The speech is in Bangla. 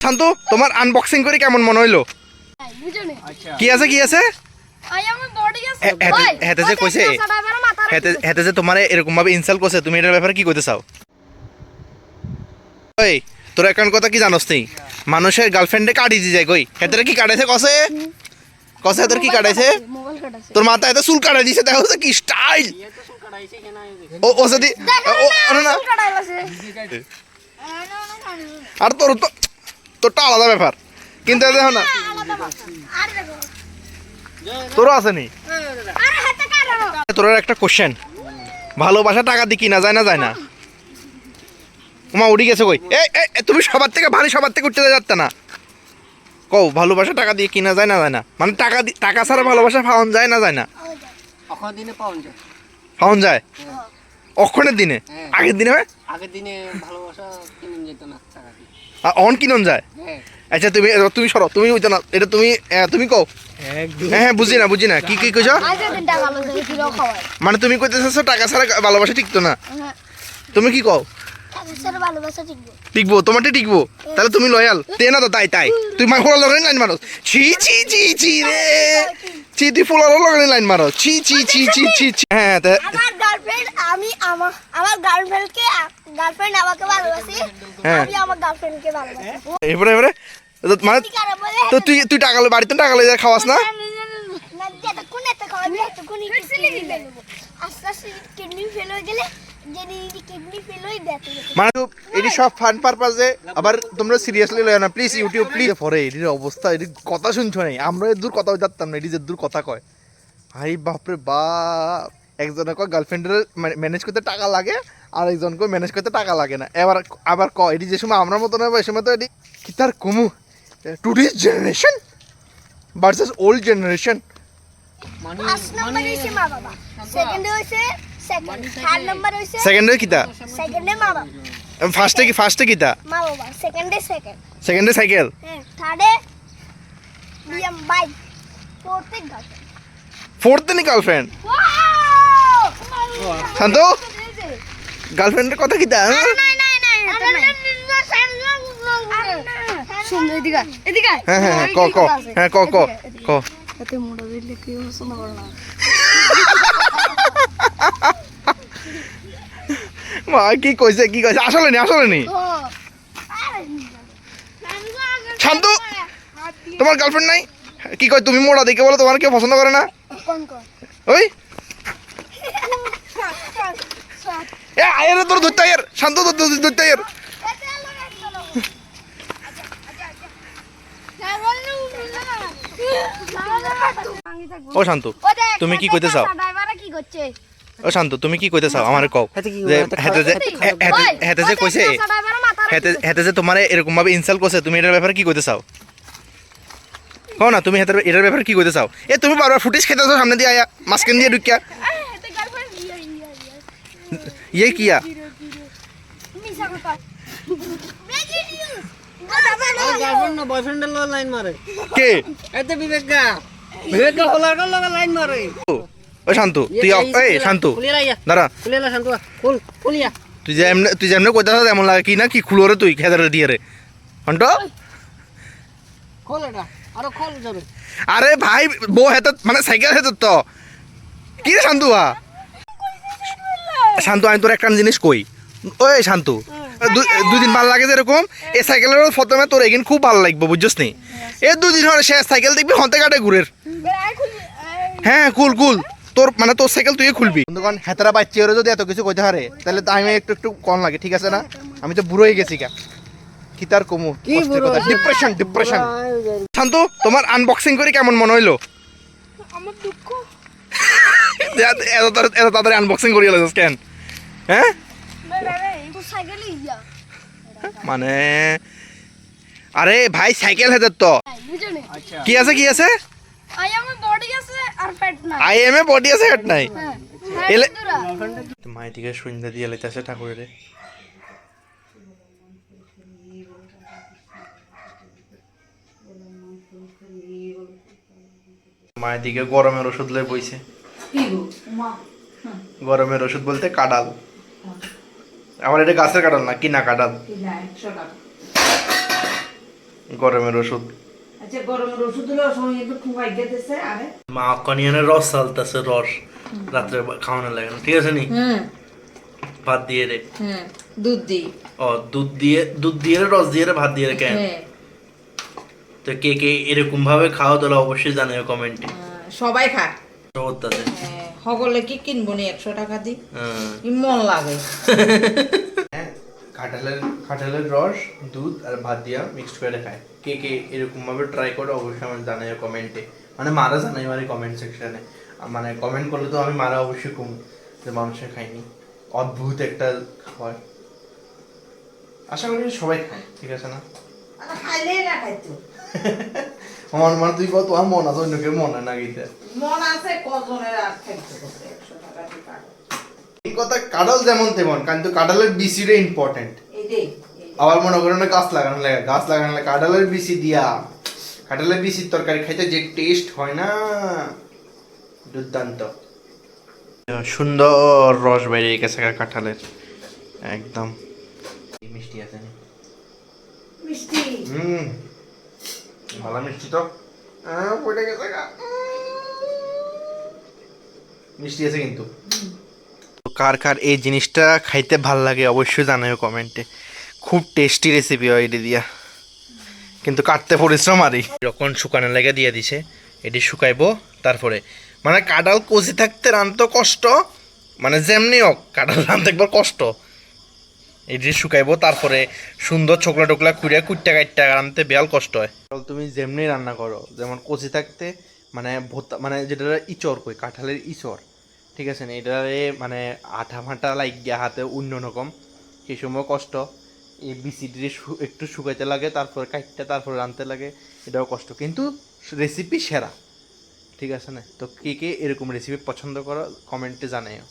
শান্তু তোমার আনবক্সিং করে কেমন মনে হইলো? কি আছে কি আছে? হেতে যে কইছে হেতে যে তোমার এরকম ভাবে ইনসাল্ট করছে, তুমি এটার ব্যাপারে কি কইতে চাও? ওই তোর এখন কথা কি জানোস তুই? মানুষের গার্লফ্রেন্ডে কাটি দিয়ে যায় কই? হেতে কি কাটাইছে কসে? কসে হেতে কি কাটাইছে? তোর মাথা এত চুল কাটাই দিছে, দেখো কি স্টাইল। ও ও যদি ও না আর তোর তো তোরটা আলাদা ব্যাপার, কিন্তু দেখো না তোরও আছে নি। তোর একটা কোশ্চেন, ভালোবাসা টাকা দিয়ে কিনা যায় না যায় না? ওমা উড়ি গেছে কই? এই তুমি সবার থেকে ভারী, সবার থেকে উঠতে যাচ্ছে না। কও ভালোবাসা টাকা দিয়ে কিনা যায় না যায় না? মানে টাকা ছাড়া ভালোবাসা পাওয়া যায় না যায় না? পাওয়া যায় অক্ষণের দিনে, আগের দিনে হয় আগের দিনে ভালোবাসা কিনুন যেত না টাকা দিয়ে। অন কিনন যায়। আচ্ছা তুমি তুমি সরো, তুমি ওইটা না, এটা তুমি তুমি কও। হ্যাঁ বুঝি না কি কি কইছো? মানে তুমি কইতেছো টাকা ছাড়া ভালোবাসা টিকতো না, তুমি কি কও? টিকবো, তোমারটা টিকবো, তাহলে তুমি লয়াল তে না তো? তাই তাই তুই ফোলার লগে লাইন মারো, ছি ছি ছি ছি রে, ছি তুই ফোলার লগে লাইন মারো, ছি ছি ছি ছি ছি। হ্যাঁ আমার গার্লফ্রেন্ড, আমি আমার গার্লফ্রেন্ড আমাকে ভালোবাসে, আমি আমার গার্লফ্রেন্ডকে ভালোবাসি। এবারে মানে তো তুই টাকা বাড়িতে টাকা লয়ে যা খাওয়াস না? মানে এটি সব ফান পারপাজে, আবার তোমরা সিরিয়াসলি লয় না প্লিজ। ইউটিউব প্লিজ পরে এটির অবস্থা, এটির কথা শুনছো নাই, আমরা এর দূর কথা জানতাম না, এটি যে দূর কথা কয়। ভাই বাপরে বাপ, একজনে কয় গার্লফ্রেন্ডের ম্যানেজ করতে টাকা লাগে, আর একজনকে ম্যানেজ করতে টাকা লাগে না। আবার কয় এটি যে সময় আমরা মতো নেবো, এই সময় তো এটি কি তার কমু today's generation versus old generation. সেকেন্ডে কিতা? ফার্স্টে কিতা? সেকেন্ডে সাইকেল, ফোর্থে নি গার্লফ্রেন্ড। শান্ত গার্লফ্রেন্ডের কথা কিতা? হ্যাঁ হ্যাঁ ক ক হ্যাঁ ক ক ক মা কি কইছে আসলে নি শান্ত তোমার গার্লফ্রেন্ড নাই? কি কয় তুমি মোড়া দেখে বলো তোমার কেউ পছন্দ করে না? ওই আয়ের তোর ধরতে আয়ের, শান্ত ধরতে আয়ের। ও শান্ত তুমি কি কইতে চাও? ও শান্ত তুমি কি কইতে চাও আমারে কও? যে হেতে যে কইছে হেতে যে তোমার এরকম ভাবে ইনসাল্ট করছে, তুমি এটার ব্যাপারে কি কইতে চাও? কও না তুমি এটার ব্যাপারে কি কইতে চাও? তুমি বারবার ফুটেজ খেতেছো সামনে দিয়ে আয়া, মাঝখান দিয়ে ঢুকিয়া। ইয়ে কিয়া বয়ফ্রেন্ডের লগে লাইন মারে কে? এতে বিবেকা হলার লগে লাইন মারে। ও শান্ত তুই এই শান্ত দাঁড়া, খুলিয়া শান্ত খুলিয়া তুই যেমনে কইতাছ এমন লাগে কি না কি খুলো রে তুই খেদারে দিয়ে রে হন্ট। খোল এটা আরো খোল যাবে। আরে ভাই বউ হেতে মানে সাইকেল হেতে তো কি রে শান্তু? শান্ত আমি তোর একটা জিনিস কই, ওই শান্ত দুদিন ভালো লাগে যেরকম এই সাইকেলের প্রথমে তোর এগিন খুব ভালো লাগবে বুঝছিস নি? এই দুদিন হলে সে সাইকেল দেখবি হতে কাটে ঘুরের। হ্যাঁ কুল তোর মানে তোর সাইকেল তুই খুলবি। কারণ হেতারা বাচ্চা ওরা যদি এত কিছু কইতে পারে তাহলে তো আমি একটু কম লাগে, ঠিক আছে না? আমি তো বুড়ো হয়ে গেছি কি তার কমু, ডিপ্রেশন। শান্ত তোমার আনবক্সিং করে কেমন মনে হইলো? আমার দুঃখ এত তাড়াতাড়ি আনবক্সিং করিয়ে লাগছিস কেন? হ্যাঁ মানে আরে ভাই সাইকেল হেতে তো কি আছে? আই এম এ বডি আছে হেড নাই। এলে মাই দিকে সন্ধ্যা দিয়ে লাইতাছে ঠাকুরের। মায়ের দিকে গরমের ওষুধ লয়ে বইছে। গরমের ওষুধ বলতে কাঁঠাল, আমার এটা গাছের কাঁঠাল না, কিনা কাঁঠাল। গরমের ওষুধ আচ্ছা গরমের ওষুধ হলো সময় একটু খুঁয়াই গেতেছে আরে মা অকনিয়নের রস চালতেছে রস রাত্রে খাওয়ানো লাগে না ঠিক আছে নি ভাত দিয়ে রে দুধ দিই ও দুধ দিয়ে রে, রস দিয়ে রে, ভাত দিয়ে রে কেন তো কে কে এরকম ভাবে খাওয়া তাহলে অবশ্যই জানাও কমেন্টে সবাই খায় সবতাতে সকলে কি কিনবো নি 100 টাকা দি কি মন লাগে কাঁঠালের রস দুধ আর ভাত দিয়া মিক্সড করে খায় কে কে এরকম ভাবে ট্রাই করে অবশ্যই আমার জানাই কমেন্টে মানে মারা জানাই মানে কমেন্ট সেকশনে মানে কমেন্ট করলে তো আমি মারা অবশ্যই কম যে মানুষে খাইনি অদ্ভুত একটা খাবার আশা করি সবাই খায় ঠিক আছে না খাইলেই না খাইতো আমার মানে তুই কত আমার মন আছে অন্য কেউ মনে না গিতে মন আছে কজনের আর খাইতে 100 টাকা দি কাটো এই কথা কাঁঠাল যেমন তেমন কিন্তু কাঁঠালের বিচিটা ইম্পর্টেন্ট এই দে আবার মনে করেন গাছ লাগানো লাগে কাঁঠালের বিচি দিয়া কাঁঠালের বিচির তরকারি খাইতে যে টেস্ট হয় না দুর্দান্ত সুন্দর রস বেরিয়ে গেছে কাঁঠালের একদম মিষ্টি আছে মিষ্টি ভালো মিষ্টি তো পড়ে গেছে মিষ্টি আছে কিন্তু কার কার এই জিনিসটা খাইতে ভাল লাগে অবশ্যই জানাও কমেন্টে খুব টেস্টি রেসিপি হয় এটি দিয়া কিন্তু কাটতে পরিশ্রম আরই যখন শুকানো লেগে দিয়ে দিছে এটি শুকাইবো তারপরে মানে কাঁঠাল কচি থাকতে রানতে কষ্ট মানে যেমনি হোক কাঁঠাল রানতে একবার কষ্ট এটি শুকাইবো তারপরে সুন্দর ছোকলা টোকলা খুঁড়িয়া কুটটা কাটটা রানতে বেয়াল কষ্ট হয় তুমি যেমনি রান্না করো যেমন কচি থাকতে মানে ভোতা মানে যেটা ইচড় কই কাঁঠালের ইচড় ঠিক আছে না এটারে মানে আঠা ফাটা লাগিয়া হাতে অন্যরকম সেই সময় কষ্ট এই বিচিটি একটু শুকাইতে লাগে তারপরে কাটতে তারপরে রানতে লাগে এটাও কষ্ট কিন্তু রেসিপি সেরা ঠিক আছে না তো কে কে এরকম রেসিপি পছন্দ করো কমেন্টে জানাও